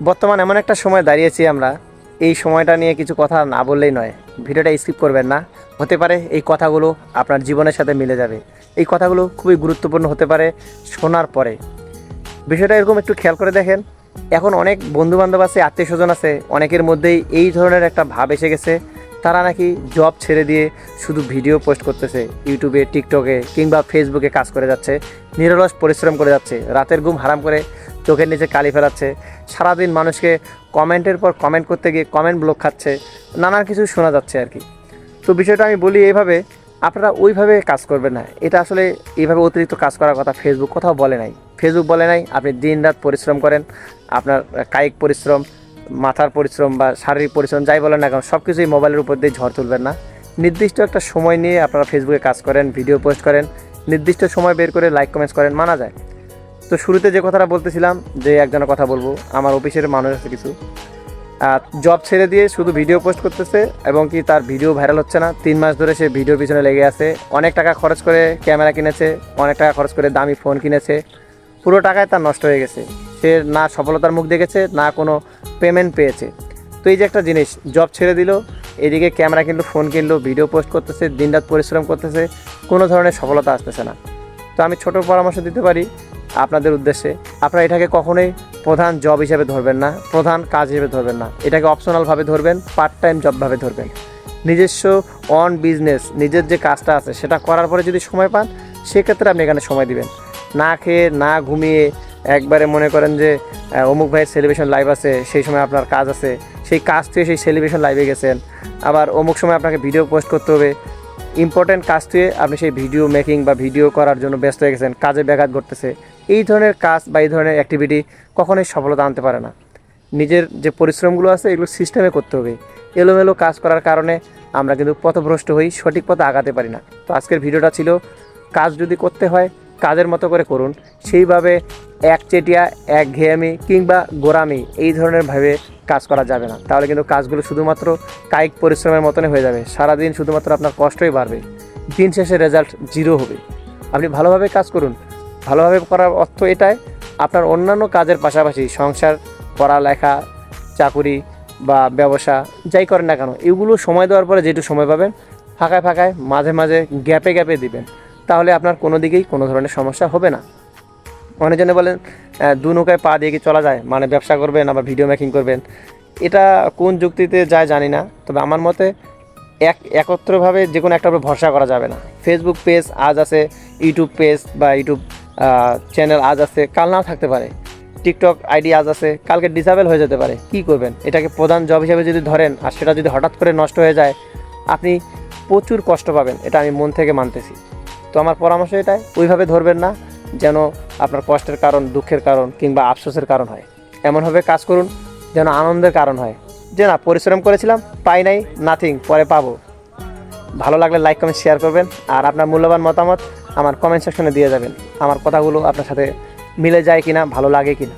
বর্তমান এমন একটা সময় দাঁড়িয়েছি আমরা, এই সময়টা নিয়ে কিছু কথা না বললেই নয়। ভিডিওটা স্কিপ করবেন না। হতে পারে এই কথাগুলো আপনার জীবনের সাথে মিলে যাবে। এই কথাগুলো খুবই গুরুত্বপূর্ণ হতে পারে শোনার পরে। বিষয়টা এরকম একটু খেয়াল করে দেখেন। এখন অনেক বন্ধুবান্ধব আছে, আত্মীয় স্বজন আছে, অনেকের মধ্যেই এই ধরনের একটা ভাব এসে গেছে। তারা নাকি জব ছেড়ে দিয়ে শুধু ভিডিও পোস্ট করতেছে, ইউটিউবে, টিকটকে কিংবা ফেসবুকে কাজ করে যাচ্ছে, নিরলস পরিশ্রম করে যাচ্ছে, রাতের ঘুম হারাম করে চোখের নিচে কালি ফেলাচ্ছে, সারাদিন মানুষকে কমেন্টের পর কমেন্ট করতে গিয়ে কমেন্ট ব্লক খাচ্ছে, নানান কিছু শোনা যাচ্ছে আর কি। তো বিষয়টা আমি বলি এইভাবে, আপনারা ওইভাবে কাজ করবেন না। এটা আসলে এইভাবে অতিরিক্ত কাজ করার কথা ফেসবুক কোথাও বলে নাই। ফেসবুক বলে নাই আপনি দিন রাত পরিশ্রম করেন, আপনার কায়িক পরিশ্রম, মাথার পরিশ্রম বা শারীরিক পরিশ্রম যাই বলেন না কেন, সব কিছুই মোবাইলের উপর দিয়ে ঝড় তুলবেন না। নির্দিষ্ট একটা সময় নিয়ে আপনারা ফেসবুকে কাজ করেন, ভিডিও পোস্ট করেন, নির্দিষ্ট সময় বের করে লাইক কমেন্টস করেন, মানা যায়। তো শুরুতে যে কথাটা বলতেছিলাম, যে একজনের কথা বলবো, আমার অফিসের মানুষ আছে কিছু, জব ছেড়ে দিয়ে শুধু ভিডিও পোস্ট করতেছে এবং কি তার ভিডিও ভাইরাল হচ্ছে না। 3 মাস ধরে সে ভিডিওর পিছনে লেগে আছে, অনেক টাকা খরচ করে ক্যামেরা কিনেছে, অনেক টাকা খরচ করে দামি ফোন কিনেছে, পুরো টাকায় তার নষ্ট হয়ে গেছে। সে না সফলতার মুখ দেখেছে, না কোনো পেমেন্ট পেয়েছে। তো এই যে একটা জিনিস, জব ছেড়ে দিল, এদিকে ক্যামেরা কিনলো, ফোন কিনলো, ভিডিও পোস্ট করতেছে, দিনরাত পরিশ্রম করতেছে, কোনো ধরনের সফলতা আসতেছে না। তো আমি ছোট পরামর্শ দিতে পারি আপনাদের উদ্দেশ্যে, আপনারা এটাকে কখনোই প্রধান জব হিসেবে ধরবেন না, প্রধান কাজ হিসেবে ধরবেন না। এটাকে অপশনালভাবে ধরবেন, পার্ট টাইম জবভাবে ধরবেন। নিজস্ব অন বিজনেস, নিজের যে কাজটা আছে সেটা করার পরে যদি সময় পান, সেক্ষেত্রে আপনি এখানে সময় দিবেন। না খেয়ে না ঘুমিয়ে একবারে মনে করেন যে অমুক ভাইয়ের সেলিব্রেশন লাইভ আছে, সেই সময় আপনার কাজ আছে, সেই কাজ থেকে সেই সেলিব্রেশন লাইভে গেছেন। আবার অমুক সময় আপনাকে ভিডিও পোস্ট করতে হবে, ইম্পর্টেন্ট কাজ থেকে আপনি সেই ভিডিও মেকিং বা ভিডিও করার জন্য ব্যস্ত হয়ে গেছেন, কাজে ব্যাঘাত ঘটতেছে। এই ধরনের কাজ বা এই ধরনের অ্যাক্টিভিটি কখনোই সফলতা আনতে পারে না। নিজের যে পরিশ্রমগুলো আছে এগুলো সিস্টেমে করতে হবে। এলোমেলো কাজ করার কারণে আমরা কিন্তু পথভ্রষ্ট হই, সঠিক পথে আগাতে পারি না। তো আজকের ভিডিওটা ছিল, কাজ যদি করতে হয় কাজের মতো করে করুন, সেইভাবে একচেটিয়া, একঘেয়েমি কিংবা গোড়ামি এই ধরনের ভাবে কাজ করা যাবে না। তাহলে কিন্তু কাজগুলো শুধুমাত্র কায়িক পরিশ্রমের মতনই হয়ে যাবে, সারাদিন শুধুমাত্র আপনার কষ্টই বাড়বে, দিন শেষে রেজাল্ট জিরো হবে। আপনি ভালোভাবে কাজ করুন। ভালোভাবে করার অর্থ এটাই, আপনার অন্যান্য কাজের পাশাপাশি সংসার, পড়ালেখা, চাকুরি বা ব্যবসা যাই করেন না কেন, এগুলো সময় দেওয়ার পরে যেটুকু সময় পাবেন ফাঁকায় ফাঁকায় মাঝে মাঝে গ্যাপে গ্যাপে দিবেন। তাহলে আপনার কোনো দিকেই কোনো ধরনের সমস্যা হবে না। অনেকজনে বলেন দু নৌকায় পা দিয়ে কি চলা যায়, মানে ব্যবসা করবেন আবার ভিডিও মেকিং করবেন। এটা কোন যুক্তিতে যায় জানি না, তবে আমার মতে একত্রভাবে যে কোনো একটা উপর ভরসা করা যাবে না। ফেসবুক পেজ আজ আছে, ইউটিউব পেজ বা ইউটিউব চ্যানেল আজ আছে, কাল নাও থাকতে পারে। টিকটক আইডি আজ আছে, কালকে ডিসেবল হয়ে যেতে পারে। কি করবেন? এটাকে প্রধান জব হিসেবে যদি ধরেন আর সেটা যদি হঠাৎ করে নষ্ট হয়ে যায়, আপনি প্রচুর কষ্ট পাবেন, এটা আমি মন থেকে মানতেছি। তো আমার পরামর্শ এটাই, ওইভাবে ধরবেন না যেন আপনার কষ্টের কারণ, দুঃখের কারণ কিংবা আফসোসের কারণ হয়। এমনভাবে কাজ করুন যেন আনন্দের কারণ হয়, যে না পরিশ্রম করেছিলাম, পাই নাই, নাথিং, পরে পাবো। ভালো লাগলে লাইক কমেন্ট শেয়ার করবেন, আর আপনার মূল্যবান মতামত আমার কমেন্ট সেকশনে দিয়ে যাবেন। আমার কথাগুলো আপনার সাথে মিলে যায় কিনা, ভালো লাগে কিনা।